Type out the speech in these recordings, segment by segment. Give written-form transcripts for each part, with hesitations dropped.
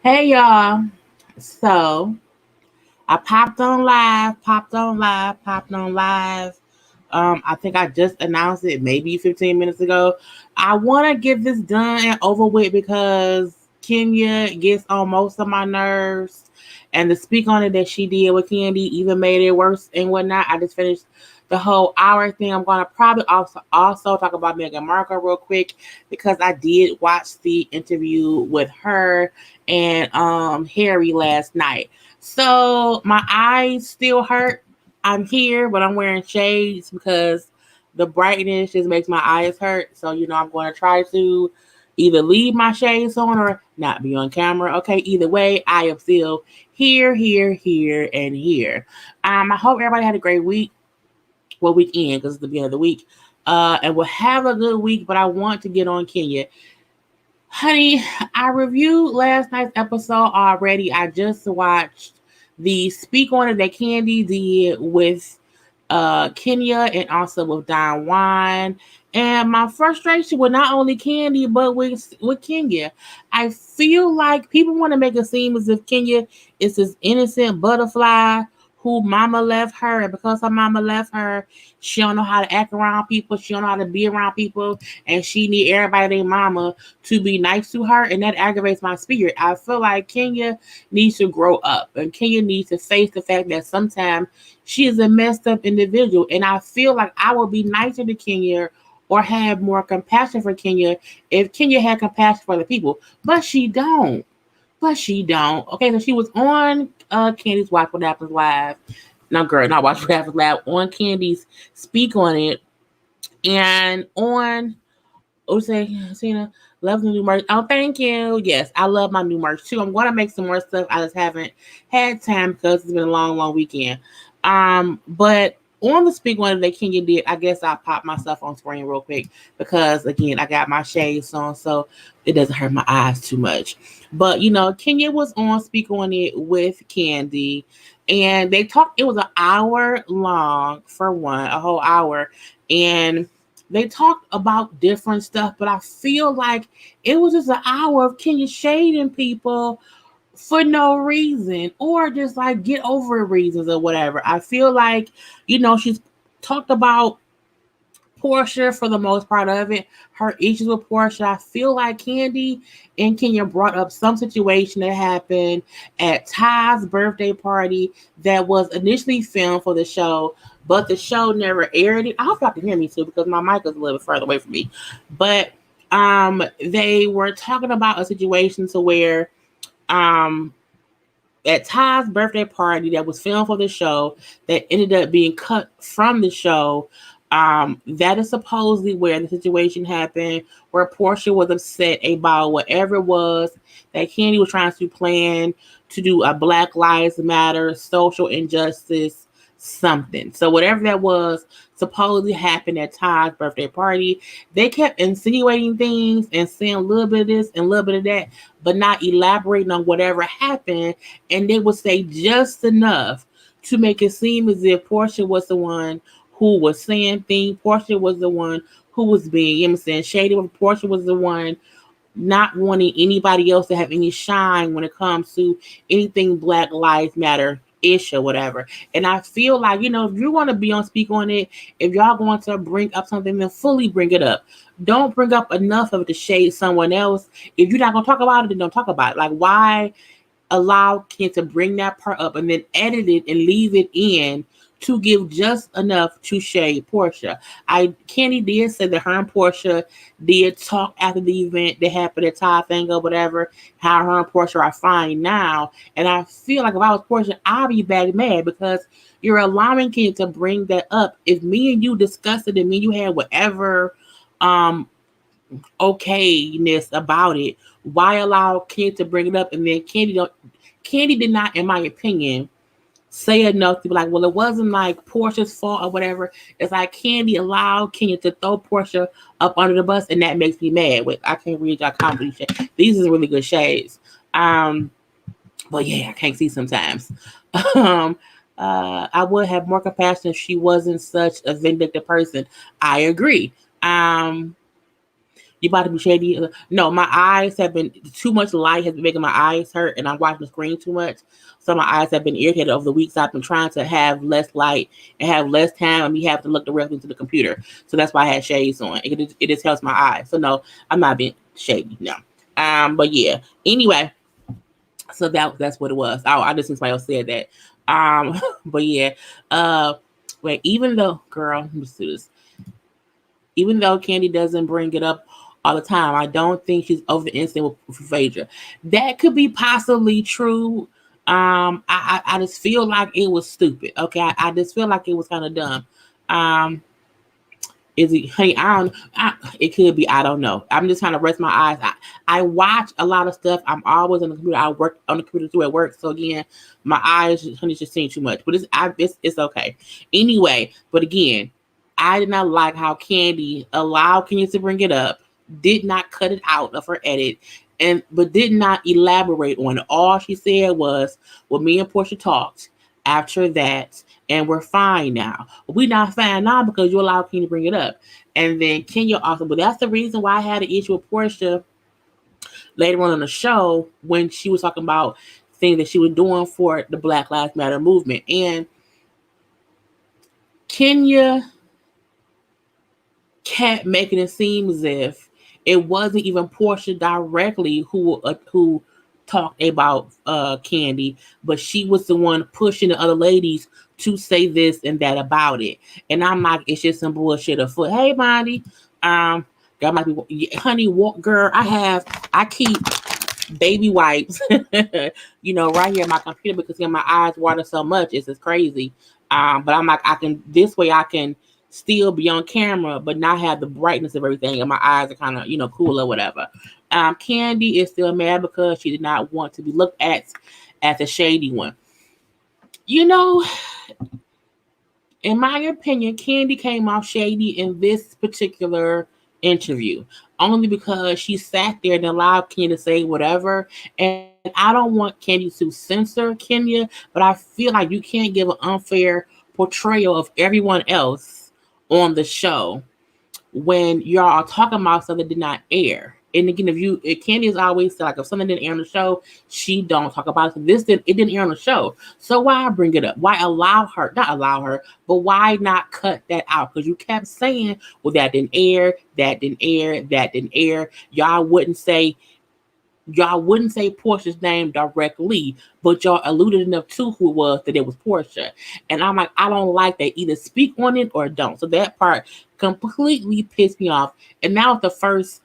Hey y'all. So I popped on live. I think I just announced it maybe 15 minutes ago. I want to get this done and over with because Kenya gets on most of my nerves. And the speak on it that she did with Candy even made it worse and whatnot. I just finished the whole hour thing. I'm gonna probably also talk about Meghan Markle real quick because I did watch the interview with her and Harry last night. So my eyes still hurt. I'm here, but I'm wearing shades because the brightness just makes my eyes hurt. So, I'm going to try to either leave my shades on or not be on camera. Okay, either way, I am still here, and here. I hope everybody had a great week. Well, weekend because it's the beginning of the week. And we'll have a good week, but I want to get on Kenya. Honey, I reviewed last night's episode already. I just watched the speak on it that Candy did with Kenya and also with Don Juan. And my frustration with not only Candy but with Kenya. I feel like people want to make it seem as if Kenya is this innocent butterfly who mama left her, and because her mama left her, she don't know how to act around people, she don't know how to be around people, and she need everybody their mama to be nice to her, and that aggravates my spirit. I feel like Kenya needs to grow up, and Kenya needs to face the fact that sometimes she is a messed up individual, and I feel like I would be nicer to Kenya or have more compassion for Kenya if Kenya had compassion for the people, but she don't. But she don't. Okay, so she was on Candy's Watch What Happens Live. No, girl, not Watch What Happens Live. On Candy's Speak on It, and on say, Cena, love the new merch. Oh, thank you. Yes, I love my new merch too. I'm going to make some more stuff. I just haven't had time because it's been a long, long weekend. But on the speak one that Kenya did, I guess I'll pop myself on screen real quick because again, I got my shades on, so it doesn't hurt my eyes too much. But Kenya was on speak on it with Candy, and they talked. It was an hour long for one, a whole hour, and they talked about different stuff, but I feel like it was just an hour of Kenya shading people for no reason or just like get over reasons or whatever. I feel like, she's talked about Portia for the most part of it, her issues with Portia. I feel like Candy and Kenya brought up some situation that happened at Ty's birthday party that was initially filmed for the show, but the show never aired it. I hope y'all can hear me too because my mic is a little bit further away from me. But they were talking about a situation to where at Ty's birthday party that was filmed for the show that ended up being cut from the show. That is supposedly where the situation happened, where Portia was upset about whatever it was that Candy was trying to plan to do a Black Lives Matter social injustice something. So whatever that was supposedly happened at Ty's birthday party. They kept insinuating things and saying a little bit of this and a little bit of that, but not elaborating on whatever happened. And they would say just enough to make it seem as if Portia was the one who was saying things. Portia was the one who was being, shady. Portia was the one not wanting anybody else to have any shine when it comes to anything Black Lives Matter ish or whatever. And I feel like, if you want to be on speak on it, if y'all going to bring up something, then fully bring it up. Don't bring up enough of it to shade someone else. If you're not going to talk about it, then don't talk about it. Like, why allow Ken to bring that part up and then edit it and leave it in to give just enough to shade Portia? Candy did say that her and Portia did talk after the event that happened at Ty thing or whatever, how her and Portia are fine now. And I feel like if I was Portia, I'd be back mad because you're allowing Ken to bring that up. If me and you discussed it and me and you had whatever okayness about it, why allow Candy to bring it up? And then Candy did not, in my opinion, say enough to be like, well, it wasn't like Portia's fault or whatever. It's like Candy allowed Kenya to throw Portia up under the bus, and that makes me mad. Wait, I can't read y'all comedy shade. These are really good shades. But yeah, I can't see sometimes. I would have more compassion if she wasn't such a vindictive person. I agree. You about to be shady? No, my eyes have been too much light has been making my eyes hurt, and I'm watching the screen too much. So my eyes have been irritated over the weeks. I've been trying to have less light and have less time, and me have to look directly into the computer. So that's why I had shades on. It just helps my eyes. So no, I'm not being shady. No. But yeah. Anyway, so that's what it was. I just think somebody else said that. But yeah. Wait. Even though, girl, let me do this. Even though Candy doesn't bring it up all the time, I don't think she's over the incident with Phaedra. That could be possibly true. I just feel like it was stupid. Okay, I just feel like it was kind of dumb. Um, is it? Hey, I don't. It could be. I don't know. I'm just trying to rest my eyes. I watch a lot of stuff. I'm always on the computer. I work on the computer too at work. So again, my eyes just seeing too much. But it's okay. Anyway, but again, I did not like how Candy allowed Kenya to bring it up, did not cut it out of her edit, but did not elaborate on it. All she said was, well, me and Portia talked after that, and we're fine now. We're not fine now because you allowed Kenya to bring it up. And then Kenya also, but that's the reason why I had an issue with Portia later on in the show when she was talking about things that she was doing for the Black Lives Matter movement. And Kenya kept making it seem as if it wasn't even Portia directly who talked about Candy, but she was the one pushing the other ladies to say this and that about it. And I'm like, it's just some bullshit afoot. Hey, Monty, that might be, honey, girl. I keep baby wipes, right here on my computer because my eyes water so much. It's just crazy. But I'm like, I can still be on camera, but not have the brightness of everything, and my eyes are kind of, cool or whatever. Candy is still mad because she did not want to be looked at as a shady one. In my opinion, Candy came off shady in this particular interview, only because she sat there and allowed Kenya to say whatever. And I don't want Candy to censor Kenya, but I feel like you can't give an unfair portrayal of everyone else on the show when y'all are talking about stuff that did not air. And again, if Candy has always said, like, if something didn't air on the show, she don't talk about it. So it didn't air on the show. So why bring it up? Why not allow her, but why not cut that out? Because you kept saying, well, that didn't air, that didn't air, that didn't air. Y'all wouldn't say Portia's name directly, but y'all alluded enough to who it was that it was Portia. And I'm like, I don't like that. Either speak on it or don't. So that part completely pissed me off. And now the first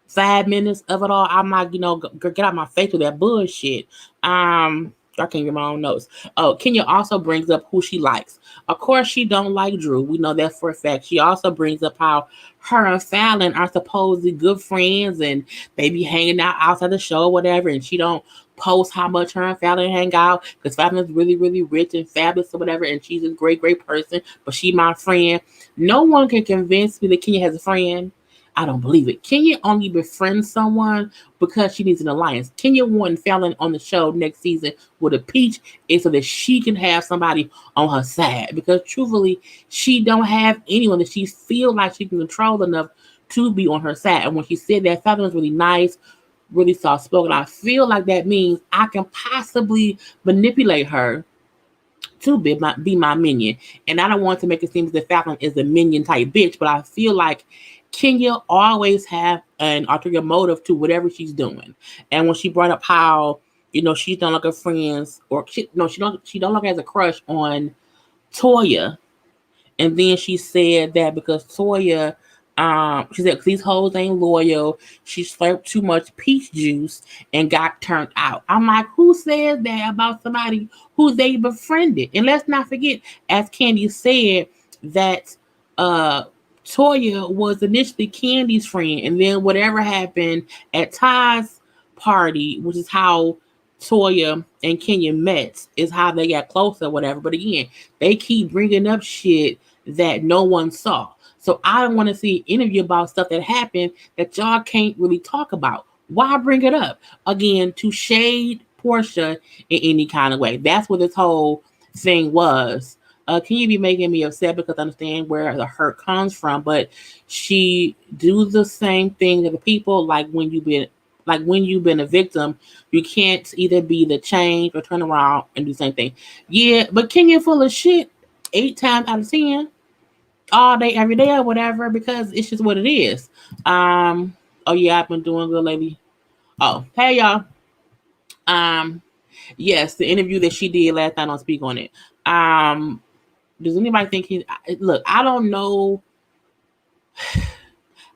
5 minutes of it all, I'm like, get out my face with that bullshit. I can't get my own notes. Oh, Kenya also brings up who she likes. Of course, she don't like Drew. We know that for a fact. She also brings up how her and Fallon are supposedly good friends and they be hanging out outside the show or whatever. And she don't post how much her and Fallon hang out because Fallon is really, really rich and fabulous or whatever. And she's a great, great person. But she my friend. No one can convince me that Kenya has a friend. I don't believe it. Kenya only befriends someone because she needs an alliance. Kenya wanted Fallon on the show next season with a peach is so that she can have somebody on her side. Because truthfully, she don't have anyone that she feel like she can control enough to be on her side. And when she said that, Fallon was really nice, really soft spoken. I feel like that means I can possibly manipulate her to be my minion. And I don't want to make it seem as if Fallon is a minion type bitch, but I feel like Kenya always have an ulterior motive to whatever she's doing. And when she brought up how, she don't look at friends, or she don't look as a crush on Toya. And then she said that because Toya, she said, these hoes ain't loyal. She slurped too much peach juice and got turned out. I'm like, who says that about somebody who they befriended? And let's not forget, as Candy said, that Toya was initially Candy's friend, and then whatever happened at Ty's party, which is how Toya and Kenya met, is how they got close or whatever. But again, they keep bringing up shit that no one saw. So I don't want to see an interview about stuff that happened that y'all can't really talk about. Why bring it up? Again, to shade Portia in any kind of way. That's what this whole thing was. Can you be making me upset because I understand where the hurt comes from, but she do the same thing to the people like when you've been a victim, you can't either be the change or turn around and do the same thing. Yeah, but Kenya full of shit 8 times out of 10, all day, every day, or whatever, because it's just what it is. Um, oh yeah, I've been doing good lately. Oh, hey y'all. Um, yes, the interview that she did last night on Speak on It. Um, does anybody think he? Look, I don't know.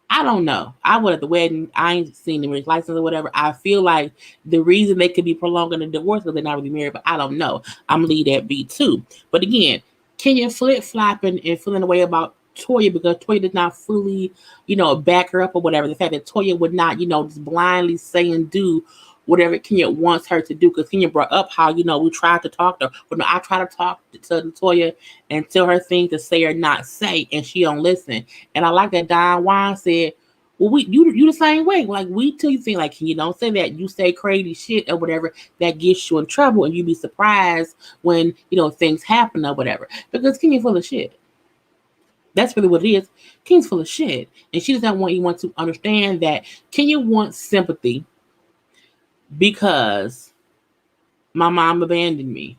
I don't know. I was at the wedding. I ain't seen the marriage license or whatever. I feel like the reason they could be prolonging the divorce because they're not really married, but I don't know. I'm gonna leave that be too. But again, Kenya flip flopping and feeling away about Toya because Toya did not fully, back her up or whatever. The fact that Toya would not, just blindly say and do whatever Kenya wants her to do. Because Kenya brought up how, we tried to talk to her. But no, I try to talk to Toya and tell her things to say or not say, and she don't listen. And I like that Don Juan said, well, you the same way. Like we tell you things like you don't say that. You say crazy shit or whatever that gets you in trouble, and you be surprised when things happen or whatever. Because Kenya full of shit. That's really what it is. Kenya's full of shit, and she doesn't want anyone to understand that Kenya wants sympathy because my mom abandoned me.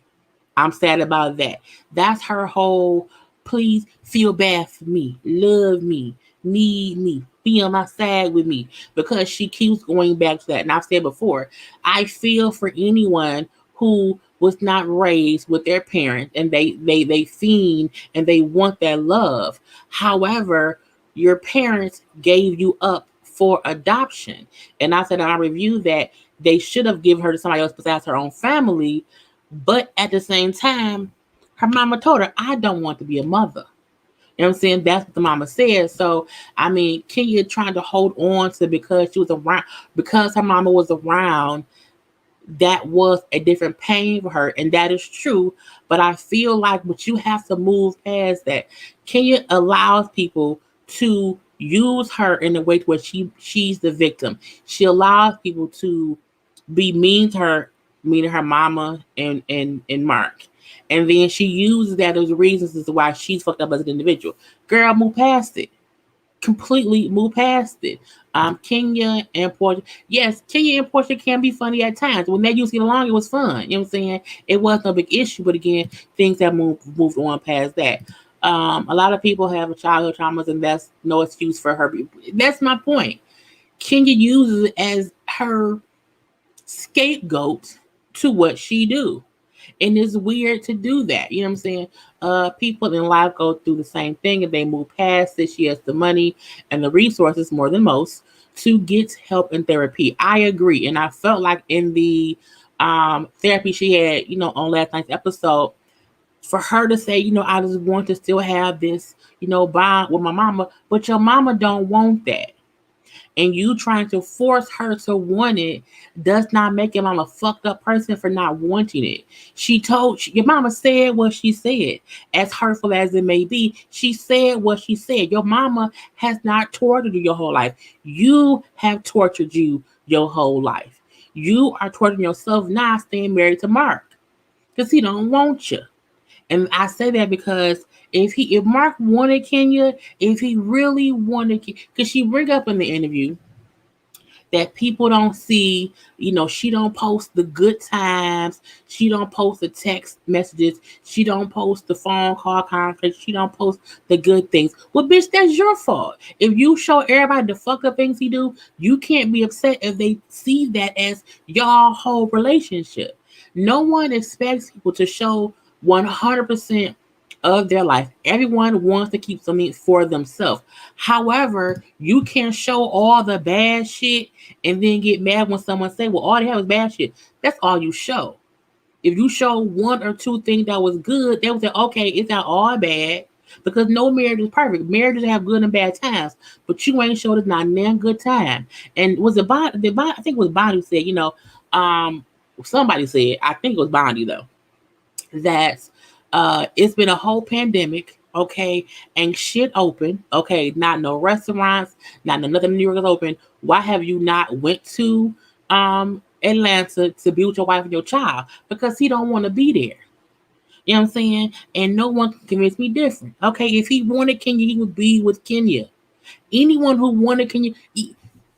I'm sad about that. That's her whole please feel bad for me, love me, need me, be on my side with me, because she keeps going back to that. And I've said before, I feel for anyone who was not raised with their parents and they fiend and they want that love. However, your parents gave you up for adoption. And I said in our review that they should have given her to somebody else besides her own family. But at the same time, her mama told her, I don't want to be a mother. You know what I'm saying? That's what the mama said. So, I mean, Kenya trying to hold on to because she was around, because her mama was around, that was a different pain for her. And that is true. But I feel like what you have to move past that. Kenya allows people to use her in a way where she's the victim. She allows people to be mean to her, meaning her mama and Mark. And then she uses that as reasons as to why she's fucked up as an individual. Girl, move past it. Completely move past it. Kenya and Portia. Yes, Kenya and Portia can be funny at times. When they used to get along, it was fun. You know what I'm saying? It was no big issue, but again, things have moved on past that. A lot of people have childhood traumas, and that's no excuse for her. That's my point. Kenya uses it as her scapegoat to what she do. And it's weird to do that. You know what I'm saying? People in life go through the same thing and they move past it. She has the money and the resources more than most to get help and therapy. I agree. And I felt like in the therapy she had, on last night's episode, for her to say, I just want to still have this, bond with my mama, but your mama don't want that. And you trying to force her to want it does not make your mama a fucked up person for not wanting it. Your mama said what she said. As hurtful as it may be, she said what she said. Your mama has not tortured you your whole life. You have tortured you your whole life. You are torturing yourself now staying married to Mark because he don't want you. And I say that because if Mark wanted Kenya, if he really wanted, because she bring up in the interview that people don't see, she don't post the good times, she don't post the text messages, she don't post the phone call conference, she don't post the good things. Well, bitch, that's your fault. If you show everybody the fucked up things he do, you can't be upset if they see that as y'all whole relationship. No one expects people to show 100% of their life. Everyone wants to keep something for themselves. However, you can show all the bad shit and then get mad when someone say, well, all they have is bad shit. That's all you show. If you show one or two things that was good, they would say, okay, it's not all bad, because no marriage is perfect. Marriages have good and bad times, but you ain't showed us not damn good time. And was it Bond? I think it was Bond who said, somebody said, I think it was Bondy though, that it's been a whole pandemic, okay, and shit open, okay, not no restaurants, not no nothing in New York is open. Why have you not went to Atlanta to be with your wife and your child? Because he don't want to be there. You know what I'm saying? And no one can convince me different. Okay, if he wanted Kenya, he would be with Kenya. Anyone who wanted Kenya,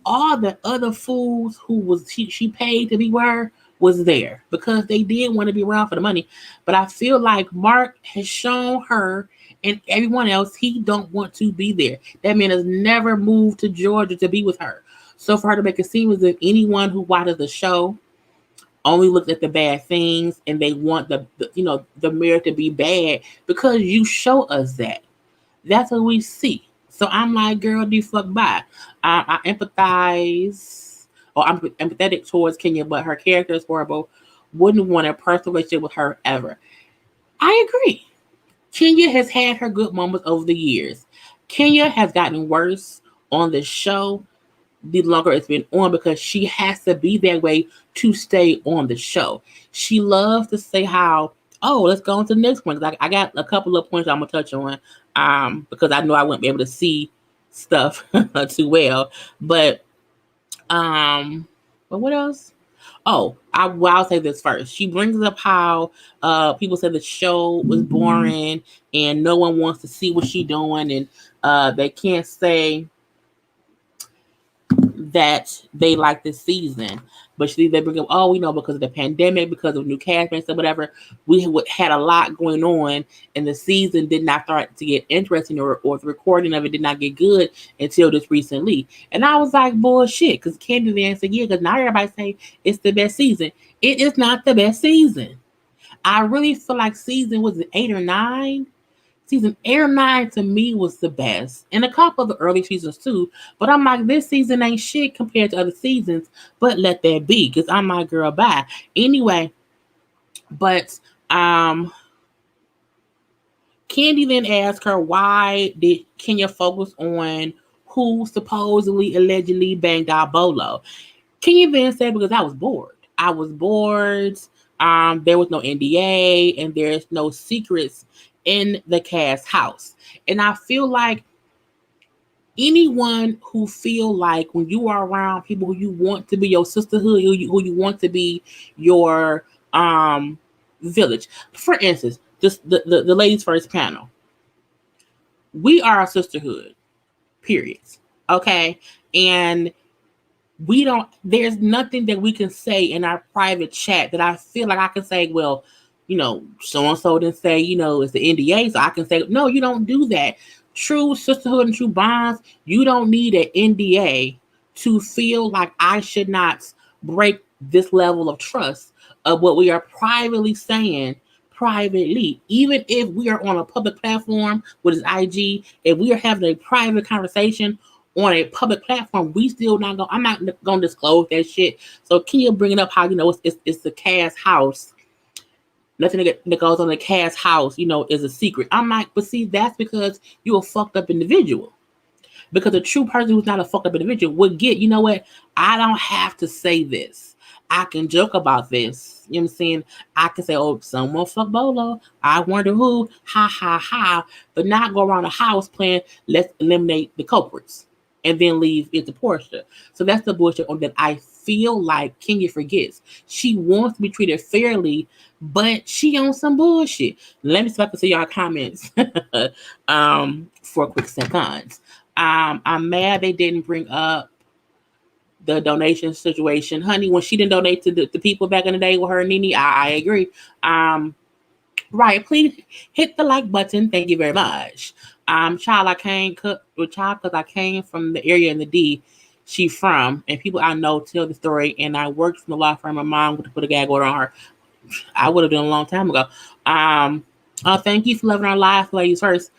all the other fools who was she paid to be with her was there because they did want to be around for the money. But I feel like Mark has shown her and everyone else he don't want to be there. That man has never moved to Georgia to be with her. So for her to make it seem as if anyone who watches the show only looked at the bad things and they want the mirror to be bad because you show us that. That's what we see. So I'm like, girl, do fuck by. I empathize, or I'm empathetic towards Kenya, but her character is horrible. Wouldn't want a personal relationship with her ever. I agree. Kenya has had her good moments over the years. Kenya has gotten worse on the show the longer it's been on because she has to be that way to stay on the show. She loves to say how, oh, let's go on to the next one. I got a couple of points I'm gonna touch on because I know I wouldn't be able to see stuff too well. But what else? Oh, I'll say this first. She brings up how people said the show was boring and no one wants to see what she's doing, and they can't say that they like this season. But they bring up, oh, because of the pandemic, because of new castmates or whatever, we had a lot going on, and the season did not start to get interesting, or the recording of it did not get good until just recently. And I was like, bullshit, because Candyland said, yeah, because now everybody say it's the best season. It is not the best season. I really feel like season was it 8 or 9. Season 8 or 9 to me was the best. And a couple of the early seasons too. But I'm like, this season ain't shit compared to other seasons. But let that be. Because I'm my girl, bye. Anyway, but Candy then asked her, why did Kenya focus on who supposedly allegedly banged out Bolo? Kenya then said, because I was bored. I was bored. There was no NDA and there's no secrets in the cast house. And I feel like anyone who feel like when you are around people who you want to be your sisterhood, who you want to be your village. For instance, just the ladies first panel. We are a sisterhood, period. Okay. And there's nothing that we can say in our private chat that I feel like I can say, well, so-and-so didn't say, it's the NDA. So I can say, no, you don't do that. True sisterhood and true bonds, you don't need an NDA to feel like I should not break this level of trust of what we are privately saying privately. Even if we are on a public platform, which is IG, if we are having a private conversation on a public platform, we still not going. I'm not going to disclose that shit. So Kia bringing up how it's the cast house. Nothing that goes on the cast house, is a secret. I'm like, but see, that's because you're a fucked up individual. Because a true person who's not a fucked up individual would get, you know what? I don't have to say this. I can joke about this. You know what I'm saying? I can say, oh, someone fucked Bolo. I wonder who. Ha, ha, ha. But not go around the house playing, let's eliminate the culprits and then leave it to Portia. So that's the bullshit that I feel like Kenya forgets. She wants to be treated fairly, but she on some bullshit. Let me see if I can see y'all comments for a quick second. I'm mad they didn't bring up the donation situation. Honey, when she didn't donate to the people back in the day with her and Nene, I agree. Right, please hit the like button. Thank you very much. Child, because I came from the area in the D she from, and people I know tell the story, and I worked from the law firm. My mom would put a gag order on her. I would have done a long time ago. Thank you for loving our life, ladies first.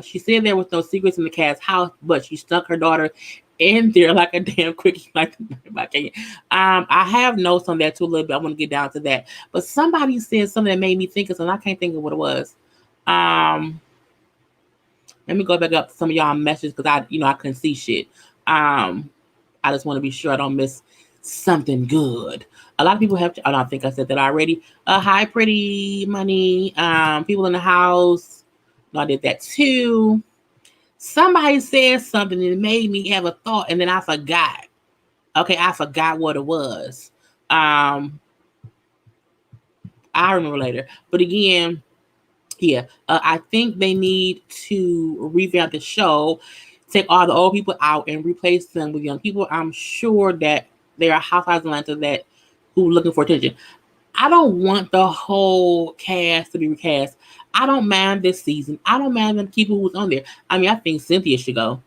She said there was no secrets in the cat's house, but she stuck her daughter in there like a damn quickie. I have notes on that too a little bit. I want to get down to that. But somebody said something that made me think of something. I can't think of what it was. Let me go back up to some of y'all messages because I couldn't see shit. I just want to be sure I don't miss something good. A lot of people have. I don't think I said that already. Hi, pretty money. People in the house. No, I did that too. Somebody said something and it made me have a thought, and then I forgot. Okay, I forgot what it was. I I remember later. But again, yeah, I think they need to revamp the show, take all the old people out and replace them with young people. I'm sure that there are housewives in Atlanta that who looking for attention. I don't want the whole cast to be recast. I don't mind this season. I don't mind them people who was on there. I mean, I think Cynthia should go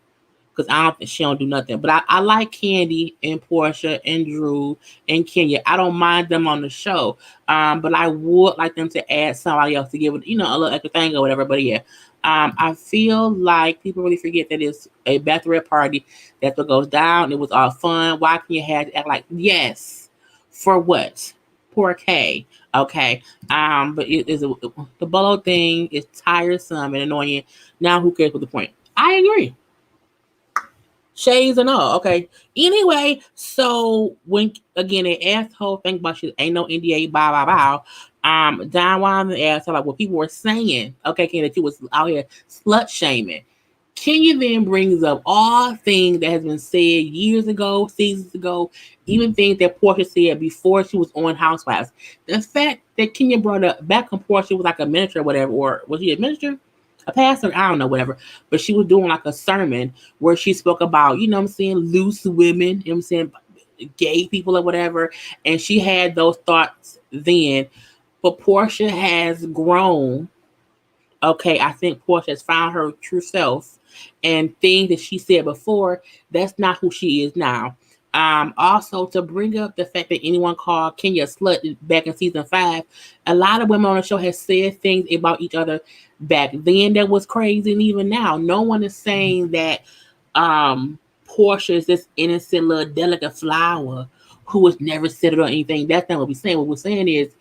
because I don't think she don't do nothing. But I like Candy and Portia and Drew and Kenya. I don't mind them on the show. But I would like them to add somebody else to give it, a little extra thing or whatever. But yeah. I feel like people really forget that it's a bachelorette party. That's what goes down. It was all fun. Why can you have to act like yes? For what? Poor K. Okay. But it is the Bolo thing is tiresome and annoying. Now who cares what the point? I agree. Shades and all. Okay. Anyway, so when again they asked whole thing about shit, ain't no NDA, blah blah blah. Don Juan asked her like what people were saying, okay, Ken, that you was out here slut shaming. Kenya then brings up all things that has been said years ago, seasons ago, even things that Portia said before she was on Housewives. The fact that Kenya brought up back when Portia was like a minister or whatever, or was she a minister? A pastor? I don't know, whatever. But she was doing like a sermon where she spoke about, what I'm saying, loose women, I'm saying, gay people or whatever. And she had those thoughts then. But Portia has grown. Okay, I think Portia has found her true self, and things that she said before, that's not who she is now. Also, to bring up the fact that anyone called Kenya a slut back in season 5, a lot of women on the show have said things about each other back then that was crazy, and even now, no one is saying that Portia is this innocent little delicate flower who was never settled on anything. That's not what we're saying. What we're saying is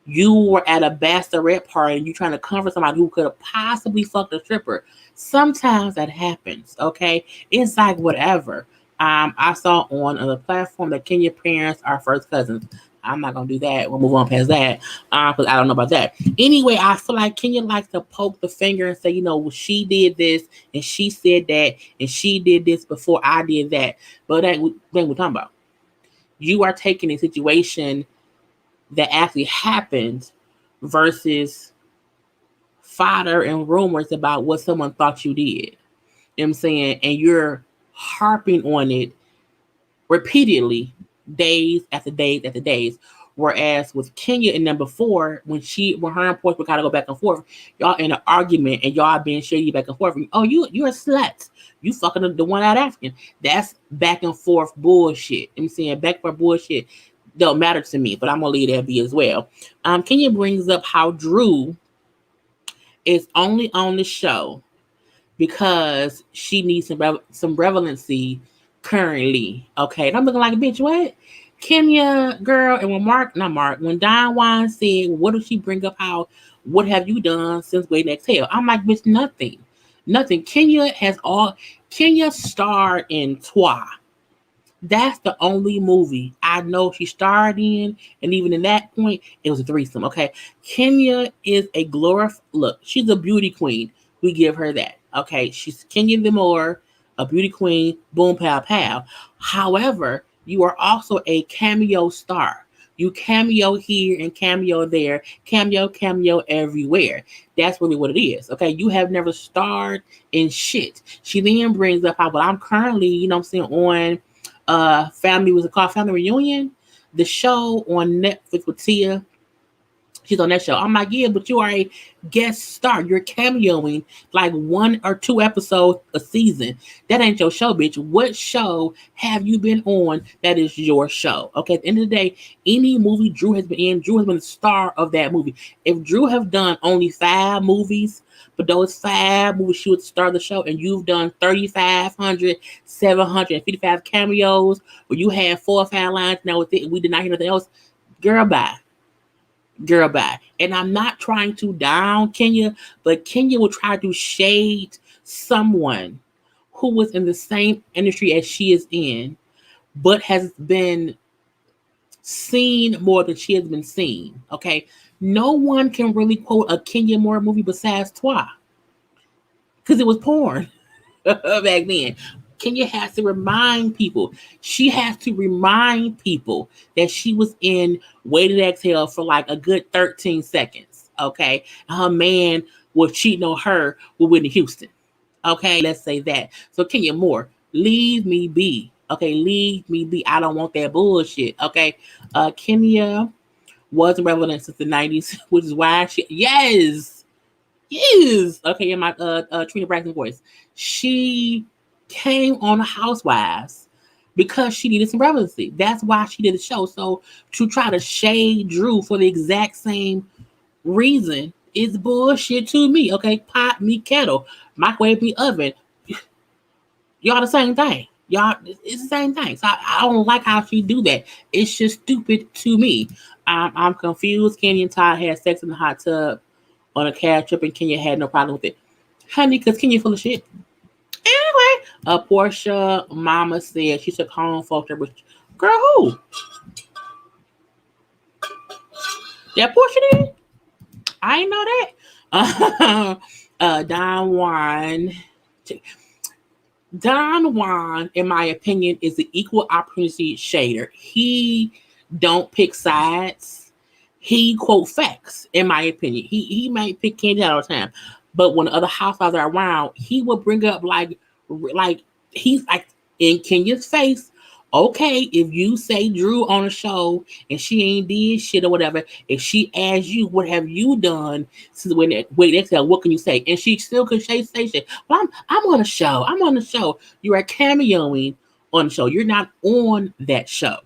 you were at a bachelorette party and you're trying to comfort somebody who could have possibly fucked a stripper. Sometimes that happens, okay? It's like whatever. I saw on the platform that Kenya parents are first cousins. I'm not going to do that. We'll move on past that because I don't know about that. Anyway, I feel like Kenya likes to poke the finger and say, well, she did this and she said that and she did this before I did that. But that ain't what we're talking about. You are taking a situation that actually happened versus fodder and rumors about what someone thought you did. You know what I'm saying? And you're harping on it repeatedly, days after days after days. Whereas with Kenya in number 4, when her and Portia kind of go back and forth, y'all in an argument and y'all being shady back and forth. Oh, you're a slut. You fucking the one out African. That's back and forth bullshit. I'm saying back and forth bullshit don't matter to me, but I'm gonna leave that be as well. Kenya brings up how Drew is only on the show because she needs some relevancy currently. Okay, and I'm looking like, bitch, what? Kenya, girl, and when Don Juan said, what did she bring up? What have you done since Waiting to Exhale? I'm like, bitch, nothing. Kenya starred in Toi. That's the only movie I know she starred in, and even in that point, it was a threesome. Okay, Kenya is a look. She's a beauty queen. We give her that. Okay, she's Kenya Demore, a beauty queen. Boom, pow, pow. However, you are also a cameo star. You cameo here and cameo there, cameo everywhere. That's really what it is. Okay, you have never starred in shit. She then brings up how, well, I'm currently, on was it called Family Reunion? The show on Netflix with Tia. She's on that show. I'm like, yeah, but you are a guest star. You're cameoing like 1 or 2 episodes a season. That ain't your show, bitch. What show have you been on that is your show? Okay, at the end of the day, any movie Drew has been in, Drew has been the star of that movie. If Drew have done only 5 movies, but those 5 movies she would star the show, and you've done 3,500, 755 cameos, where you had 4 or 5 lines, now with it, we did not hear nothing else, girl, bye. And I'm not trying to down Kenya, but Kenya will try to shade someone who was in the same industry as she is in, but has been seen more than she has been seen. Okay, no one can really quote a Kenya Moore movie besides Toi, because it was porn back then. Kenya has to remind people. She has to remind people that she was in Waiting to Exhale for like a good 13 seconds. Okay. Her man was cheating on her with Whitney Houston. Okay. Let's say that. So Kenya Moore, leave me be. Okay. Leave me be. I don't want that bullshit. Okay. Kenya wasn't relevant since the 90s, which is why she, yes. Okay. In my Trina Braxton voice, she came on Housewives because she needed some relevancy. That's why she did the show. So to try to shade Drew for the exact same reason is bullshit to me. Okay, pot me kettle, microwave me oven. Y'all the same thing. Y'all, it's the same thing. So I don't like how she do that. It's just stupid to me. I'm confused. Kenya and Todd had sex in the hot tub on a cab trip, and Kenya had no problem with it, honey, because Kenya full of shit. Anyway, Portia mama said she took home photo with girl who? That Portia did? I ain't know that. Don Juan, in my opinion, is the equal opportunity shader. He don't pick sides. He quote facts, in my opinion. He might pick Candy all the time. But when other housewives are around, he will bring up like he's like in Kenya's face. Okay, if you say Drew on a show and she ain't did shit or whatever, if she asks you what have you done since when wait exhale, what can you say? And she still could say shit. Well, I'm on a show. I'm on the show. You are cameoing on the show. You're not on that show.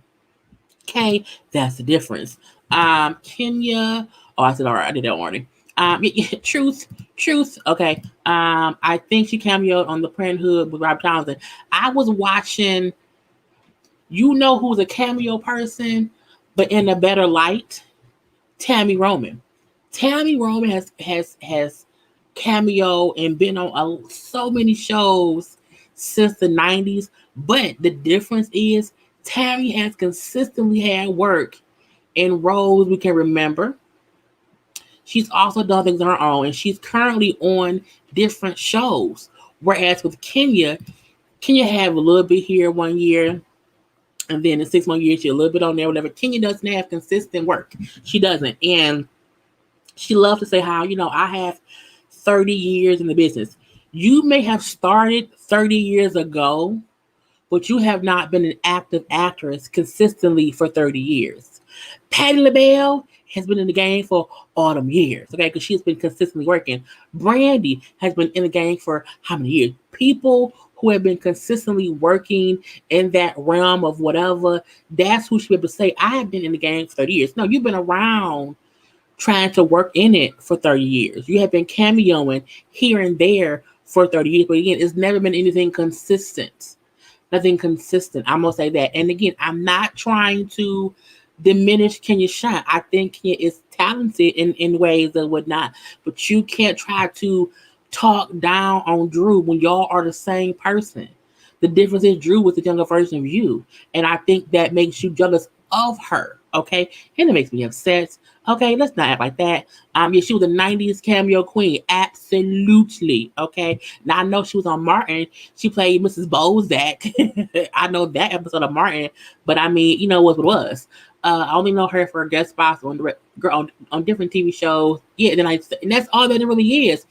Okay, that's the difference. Kenya. Oh, I said all right. I did that already. Truth. Okay. I think she cameoed on the Parenthood with Rob Townsend. I was watching. You know who's a cameo person, but in a better light? Tammy Roman. Tammy Roman has cameo and been on so many shows since the 90s. But the difference is Tammy has consistently had work in roles we can remember. She's also done things on her own, and she's currently on different shows. Whereas with Kenya had a little bit here one year, and then in 6 more years, she's a little bit on there, whatever. Kenya doesn't have consistent work. She doesn't. And she loves to say how, I have 30 years in the business. You may have started 30 years ago, but you have not been an active actress consistently for 30 years. Patti LaBelle has been in the game for all them years, okay, because she's been consistently working. Brandy has been in the game for how many years? People who have been consistently working in that realm of whatever, that's who should be able to say, I have been in the game for 30 years. No, you've been around trying to work in it for 30 years. You have been cameoing here and there for 30 years. But again, it's never been anything consistent. Nothing consistent. I'm going to say that. And again, I'm not trying to diminish Kenya's shine. I think Kenya is talented in ways that would not. But you can't try to talk down on Drew when y'all are the same person. The difference is Drew was the younger version of you. And I think that makes you jealous of her. Okay. And it makes me upset. Okay. Let's not act like that. Yeah, she was a 90s cameo queen. Absolutely. Okay. Now I know she was on Martin. She played Mrs. Bozak. I know that episode of Martin, but I mean, what it was. I only know her for guest spots on different TV shows. Yeah. And that's all that it really is.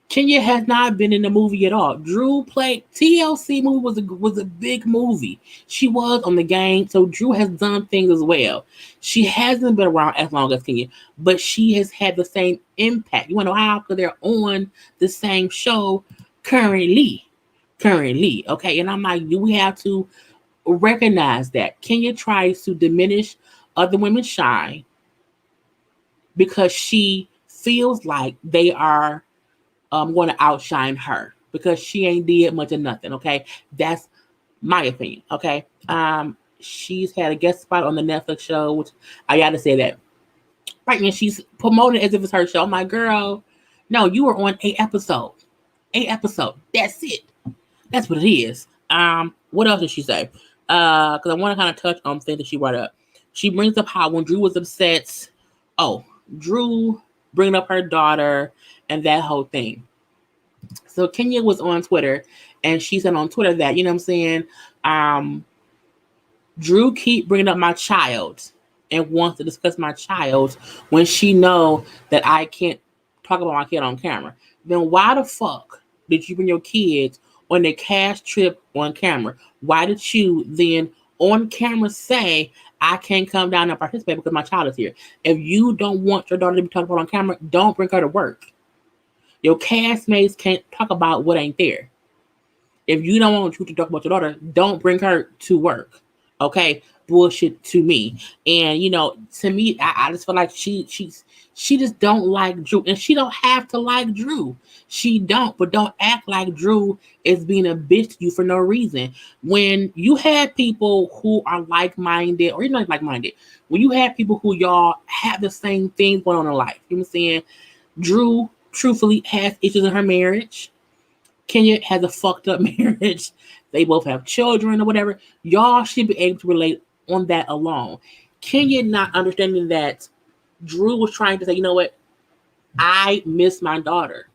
Kenya has not been in the movie at all. Drew played TLC movie was a big movie. She was on the game, so Drew has done things as well. She hasn't been around as long as Kenya, but she has had the same impact. You want to know how? Because they're on the same show currently. Okay, and I'm like, do we have to recognize that Kenya tries to diminish other women's shine because she feels like they are going to outshine her because she ain't did much of nothing. Okay, that's my opinion. Okay, she's had a guest spot on the Netflix show, which I gotta say that right now she's promoting as if it's her show. I'm like, girl, no, you were on 8 episodes. 8 episodes. That's it. That's what it is. What else did she say? Because I want to kind of touch on things that she brought up. She brings up how when Drew was upset. Oh, Drew bringing up her daughter and that whole thing. So Kenya was on Twitter And she said on Twitter that, you know what I'm saying, um, Drew keep bringing up my child and wants to discuss my child when she know that I can't talk about my kid on camera. Then why the fuck did you bring your kids on the cash trip on camera? Why did you then on camera say I can't come down and participate because my child is here? If you don't want your daughter to be talked about on camera, don't bring her to work. Your castmates can't talk about what ain't there. If you don't want you to talk about your daughter, don't bring her to work. Okay, bullshit to me. And to me, I just feel like she just don't like Drew, and she don't have to like Drew. She don't, but don't act like Drew is being a bitch to you for no reason. When you have people who are like-minded, or you're not like-minded, when you have people who y'all have the same things going on in life, you know what I'm saying? Drew, truthfully, has issues in her marriage. Kenya has a fucked up marriage. They both have children or whatever. Y'all should be able to relate on that alone. Kenya not understanding that Drew was trying to say, you know what? I miss my daughter.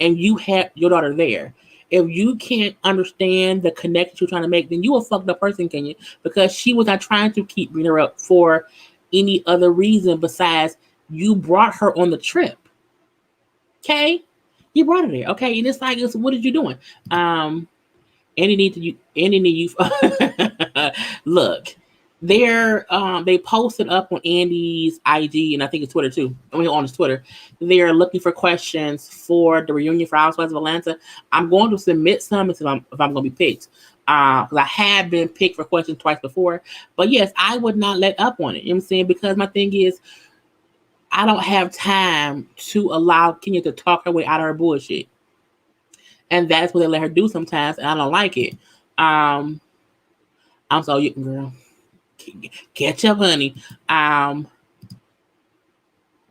And you had your daughter there. If you can't understand the connection you're trying to make, then you a fucked up person, Kenya, because she was not trying to keep bringing her up for any other reason besides you brought her on the trip. Okay? You brought her there. Okay? And it's like, what are you doing? Any need you look. They posted up on Andy's IG and I think it's Twitter too. I mean on his Twitter. They're looking for questions for the reunion for Housewives of Atlanta. I'm going to submit some if I'm going to be picked. Because I have been picked for questions twice before. But yes, I would not let up on it. You know what I'm saying? Because my thing is, I don't have time to allow Kenya to talk her way out of her bullshit. And that's what they let her do sometimes, and I don't like it. I'm so you girl. Catch up, honey.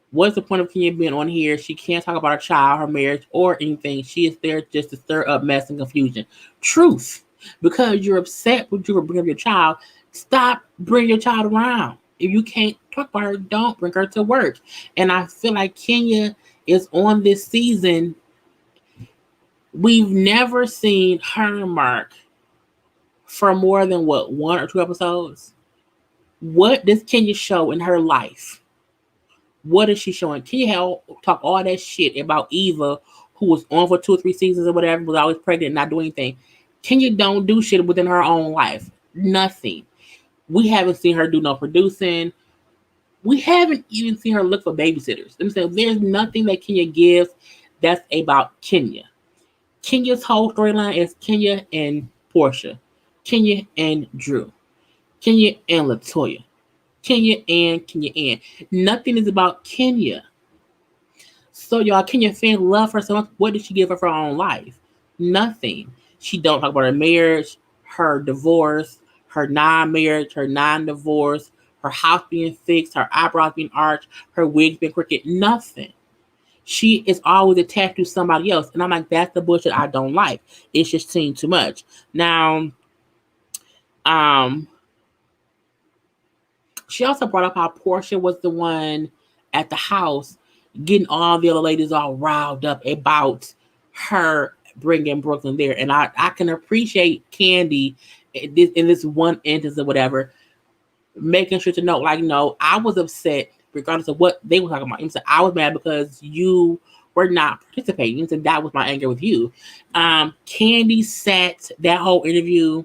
What's the point of Kenya being on here? She can't talk about her child, her marriage, or anything. She is there just to stir up mess and confusion. Truth. Because you're upset with you bringing up your child, stop bringing your child around. If you can't talk about her, don't bring her to work. And I feel like Kenya is on this season. We've never seen her and Mark for more than one or two episodes. What does Kenya show in her life? What is she showing? Kenya talk all that shit about Eva, who was on for 2 or 3 seasons or whatever, was always pregnant and not doing anything. Kenya don't do shit within her own life. Nothing. We haven't seen her do no producing. We haven't even seen her look for babysitters. I'm saying there's nothing that Kenya gives that's about Kenya. Kenya's whole storyline is Kenya and Portia, Kenya and Drew, Kenya and LaToya, Kenya and nothing is about Kenya. So y'all, Kenya fans love her so much. What did she give her for her own life? Nothing. She don't talk about her marriage, her divorce, her non-marriage, her non-divorce, her house being fixed, her eyebrows being arched, her wigs being crooked. Nothing. She is always attached to somebody else. And I'm like, that's the bullshit I don't like. It's just seen too much. Now, she also brought up how Portia was the one at the house getting all the other ladies all riled up about her bringing Brooklyn there. And I can appreciate Candy in this one instance or whatever, making sure to know, like, no, I was upset regardless of what they were talking about. I was mad because you were not participating. So that was my anger with you. Candy sat that whole interview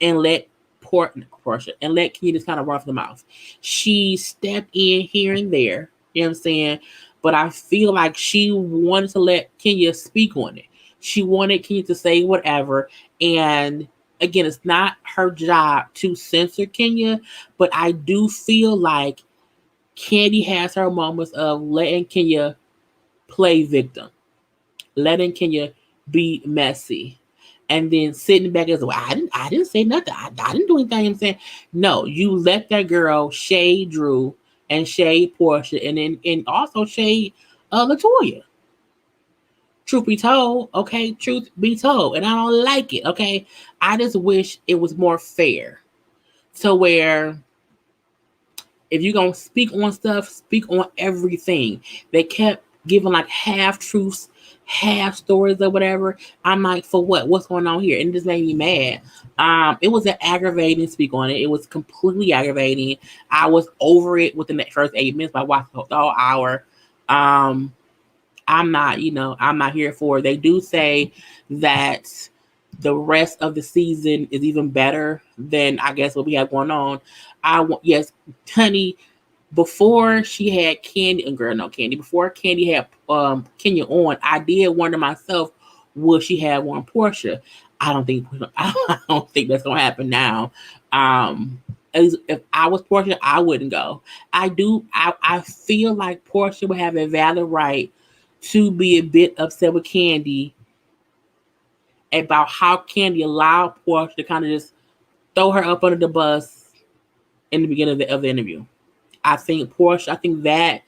and let Portia and let Kenya just kind of run off the mouth. She stepped in here and there, you know what I'm saying? But I feel like she wanted to let Kenya speak on it. She wanted Kenya to say whatever. And again, it's not her job to censor Kenya, but I do feel like Candy has her moments of letting Kenya play victim, letting Kenya be messy, and then sitting back as well. I didn't say nothing. I didn't do anything. I'm saying no. You let that girl shade Drew and shade Portia, and also shade LaToya. Truth be told, okay. Truth be told, and I don't like it. Okay, I just wish it was more fair, to where if you're going to speak on stuff, speak on everything. They kept giving like half truths, half stories or whatever. I'm like, for what? What's going on here? And it just made me mad. It was an aggravating speak on it. It was completely aggravating. I was over it within the first 8 minutes. I watched the whole hour. I'm not, I'm not here for it. They do say that the rest of the season is even better than I guess what we have going on. Yes, honey, before she had Candy and girl, no Candy. Before Candy had Kenya on, I did wonder myself, will she have one Portia? I don't think I don't think that's gonna happen now. If I was Portia, I wouldn't go. I feel like Portia would have a valid right to be a bit upset with Candy about how Candy allowed Portia to kind of just throw her up under the bus in the beginning of the interview. I think that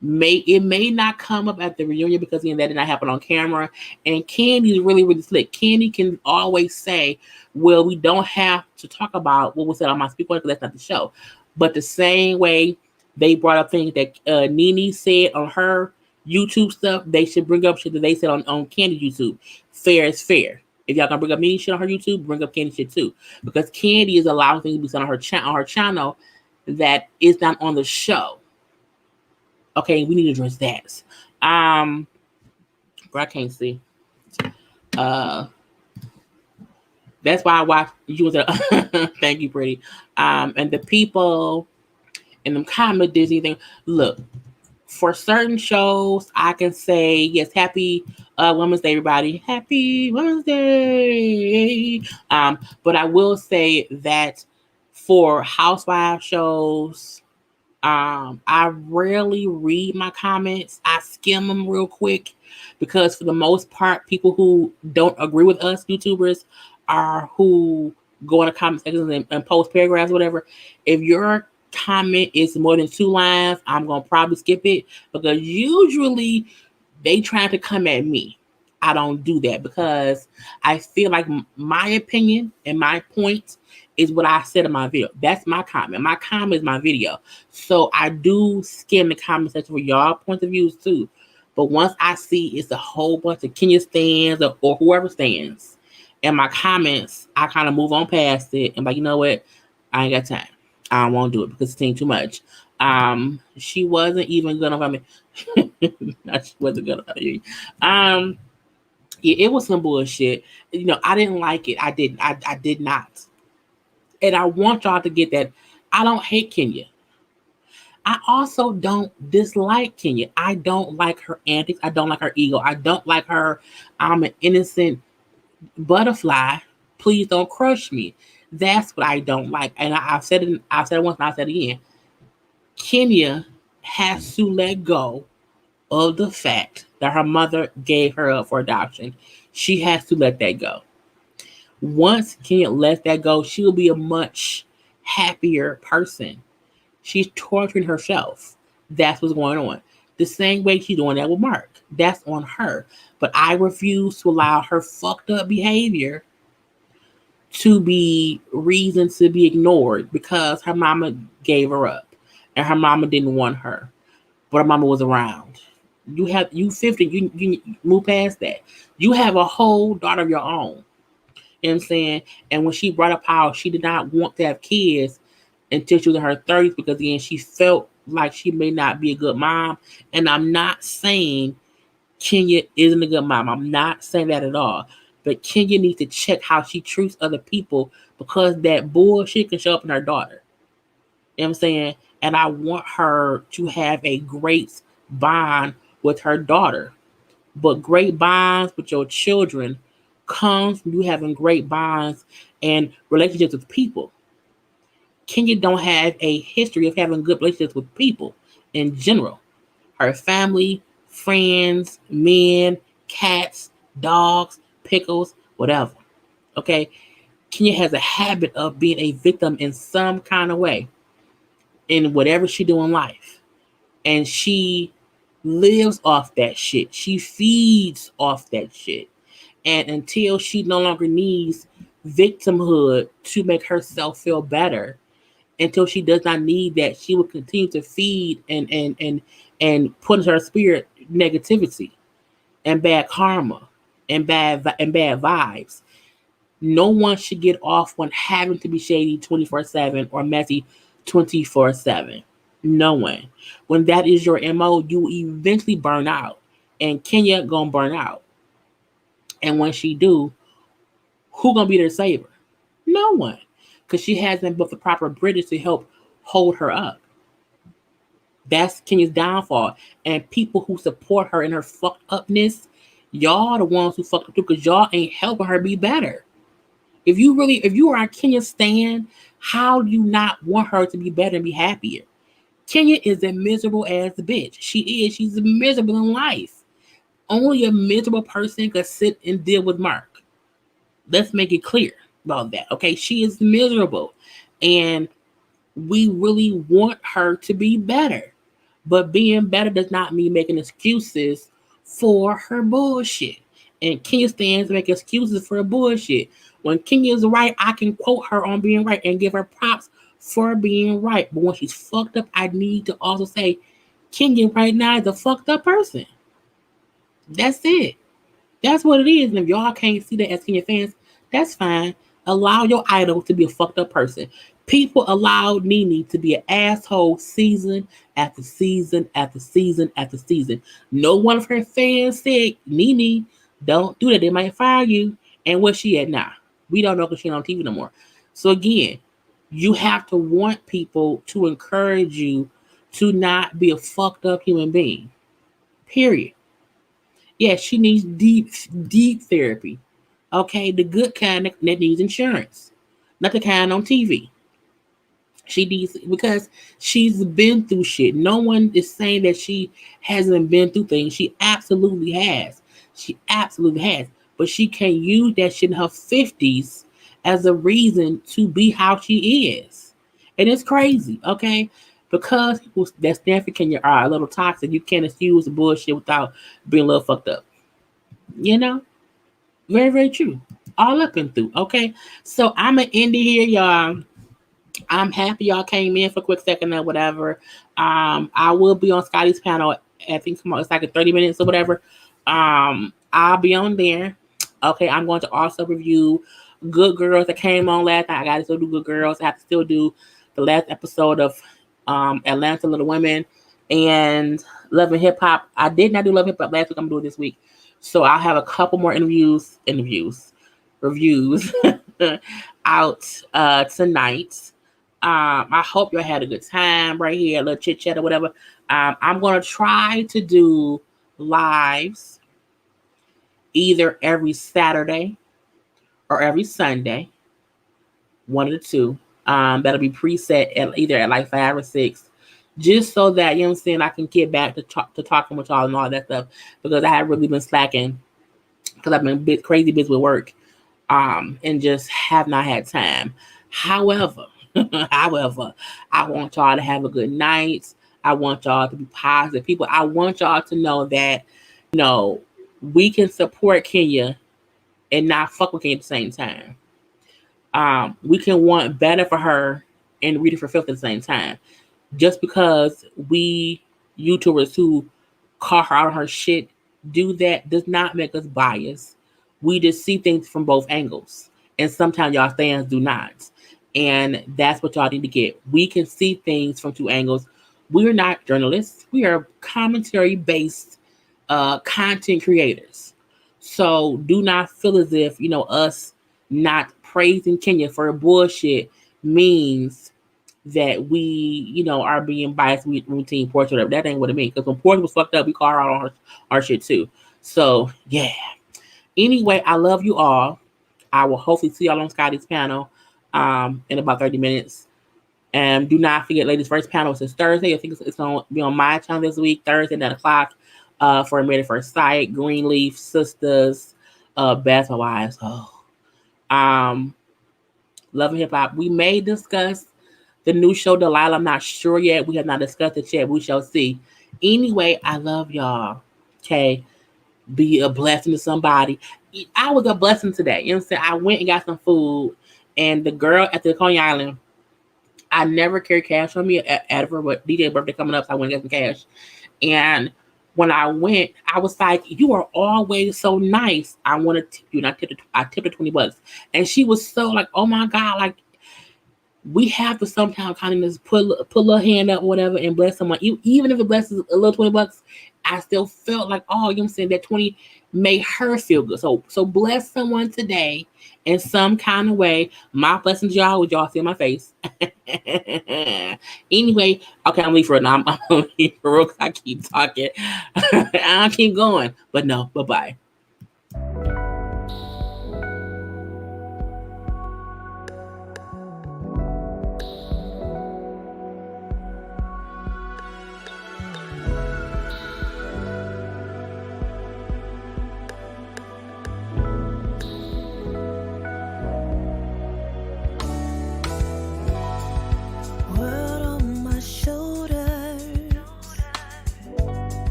may not come up at the reunion because again, that did not happen on camera. And Candy is really, really slick. Candy can always say, well, we don't have to talk about what was said on my speaker because that's not the show. But the same way they brought up things that Nene said on her YouTube stuff, they should bring up shit that they said on Candy YouTube. Fair is fair. If y'all gonna bring up Nene shit on her YouTube, bring up Candy shit too. Because Candy is allowing things to be said on her channel that is not on the show. Okay, we need to address that. Bro, I can't see. That's why I watch you was thank you, pretty. And the people in them comment Disney thing. Look, for certain shows, I can say yes, happy Women's Day, everybody. Happy Women's Day. But I will say that for housewife shows, I rarely read my comments. I skim them real quick because for the most part, people who don't agree with us, YouTubers, are who go in the comment sections and post paragraphs, whatever. If your comment is more than 2 lines, I'm going to probably skip it because usually they try to come at me. I don't do that because I feel like my opinion and my point is what I said in my video. That's my comment. My comment is my video. So I do skim the comment section for y'all points of views too. But once I see it's a whole bunch of Kenya stands or whoever stands in my comments, I kind of move on past it and like, you know what? I ain't got time. I don't want to do it because it's too much. She wasn't even gonna find me. No, she wasn't gonna find me. Yeah, it was some bullshit. I didn't like it. I did not. And I want y'all to get that. I don't hate Kenya. I also don't dislike Kenya. I don't like her antics. I don't like her ego. I don't like her. I'm an innocent butterfly. Please don't crush me. That's what I don't like. And I've said it once and I'll say it again. Kenya has to let go of the fact that her mother gave her up for adoption. She has to let that go. Once Kenya lets that go, she will be a much happier person. She's torturing herself. That's what's going on. The same way she's doing that with Mark. That's on her. But I refuse to allow her fucked up behavior to be reason to be ignored because her mama gave her up and her mama didn't want her. But her mama was around. You 50, you move past that. You have a whole daughter of your own. You know what I'm saying? And when she brought up how she did not want to have kids until she was in her 30s because, again, she felt like she may not be a good mom. And I'm not saying Kenya isn't a good mom. I'm not saying that at all. But Kenya needs to check how she treats other people because that bullshit can show up in her daughter. You know what I'm saying? And I want her to have a great bond with her daughter. But great bonds with your children comes from you having great bonds and relationships with people. Kenya don't have a history of having good relationships with people in general. Her family, friends, men, cats, dogs, pickles, whatever. Okay? Kenya has a habit of being a victim in some kind of way in whatever she do in life. And she lives off that shit. She feeds off that shit. And until she no longer needs victimhood to make herself feel better, until she does not need that, she will continue to feed and put into her spirit negativity and bad karma and bad vibes. No one should get off on having to be shady 24/7 or messy 24/7. No one. When that is your MO, you eventually burn out. And Kenya gonna burn out. And when she do, who gonna be there to save her? No one. Because she hasn't built the proper bridges to help hold her up. That's Kenya's downfall. And people who support her in her fucked upness, y'all the ones who fucked up too, because y'all ain't helping her be better. If you are a Kenya stan, how do you not want her to be better and be happier? Kenya is a miserable ass bitch. She is. She's miserable in life. Only a miserable person could sit and deal with Mark. Let's make it clear about that. Okay, she is miserable. And we really want her to be better. But being better does not mean making excuses for her bullshit. And Kenya stands to make excuses for her bullshit. When Kenya is right, I can quote her on being right and give her props for being right. But when she's fucked up, I need to also say Kenya right now is a fucked up person. That's it. That's what it is. And if y'all can't see that as Kenya fans, that's fine. Allow your idol to be a fucked up person. People allow Nene to be an asshole season after season after season after season. No one of her fans said, Nene, don't do that. They might fire you. And where's she at now? We don't know because she ain't on TV no more. So again, you have to want people to encourage you to not be a fucked up human being. Period. Yeah, she needs deep therapy. Okay, the good kind that needs insurance, not the kind on TV. She needs, because she's been through shit. No one is saying that she hasn't been through things. She absolutely has. She absolutely has. But she can't use that shit in her 50s as a reason to be how she is. And it's crazy, okay? Because people that stand for Kenya are a little toxic. You can't excuse the bullshit without being a little fucked up. You know? Very, very true. All up and through, okay? So I'm going to end it here, y'all. I'm happy y'all came in for a quick second or whatever. I will be on Scotty's panel. I think it's like 30 minutes or whatever. I'll be on there. Okay, I'm going to also review Good Girls that came on last night. I got to still do Good Girls. I have to still do the last episode of Atlanta Little Women and Love and Hip Hop. I did not do Love and Hip Hop last week. I'm doing it this week. So I'll have a couple more reviews out tonight. I hope you had a good time right here, a little chit chat or whatever. I'm going to try to do lives either every Saturday or every Sunday, one of the two. That'll be preset at either at like 5 or 6, just so that, you know what I'm saying, I can get back to talking with y'all and all that stuff, because I have really been slacking because I've been crazy busy with work, and just have not had time. However, I want y'all to have a good night. I want y'all to be positive people. I want y'all to know that, we can support Kenya and not fuck with Kenya at the same time. We can want better for her and read it for filth at the same time. Just because we YouTubers who call her out on her shit do that does not make us biased. We just see things from both angles. And sometimes y'all fans do not. And that's what y'all need to get. We can see things from 2 angles. We're not journalists. We are commentary-based content creators. So do not feel as if, us not praising Kenya for bullshit means that we, are being biased with routine portrait. Whatever. That ain't what it means. Because when Portia was fucked up, we call her out on our shit too. So, yeah. Anyway, I love you all. I will hopefully see y'all on Scotty's panel in about 30 minutes. And do not forget, ladies' first panel is this Thursday. I think it's going to be on my channel this week, Thursday, 9 o'clock, for a Married at First Sight, Greenleaf, Sisters, Basketball Wives. Love and Hip Hop. We may discuss the new show, Delilah. I'm not sure yet. We have not discussed it yet. We shall see. Anyway, I love y'all. Okay. Be a blessing to somebody. I was a blessing today. You know what I'm saying? I went and got some food, and the girl at the Coney Island, I never carry cash on me at her, but DJ birthday coming up, so I went and got some cash. And when I went, I was like, "You are always so nice. I want to tip you." And I tipped her $20, and she was so like, "Oh my god!" Like, we have to sometimes kind of just put a little hand up, or whatever, and bless someone. Even if it blesses a little $20, I still felt like, oh, you know what I'm saying, that 20 made her feel good. So bless someone today in some kind of way. My blessings, y'all, with y'all see my face. Anyway, okay, I'm leaving for it now. I'm leaving for real 'cause I keep talking. I keep going. But no, bye-bye.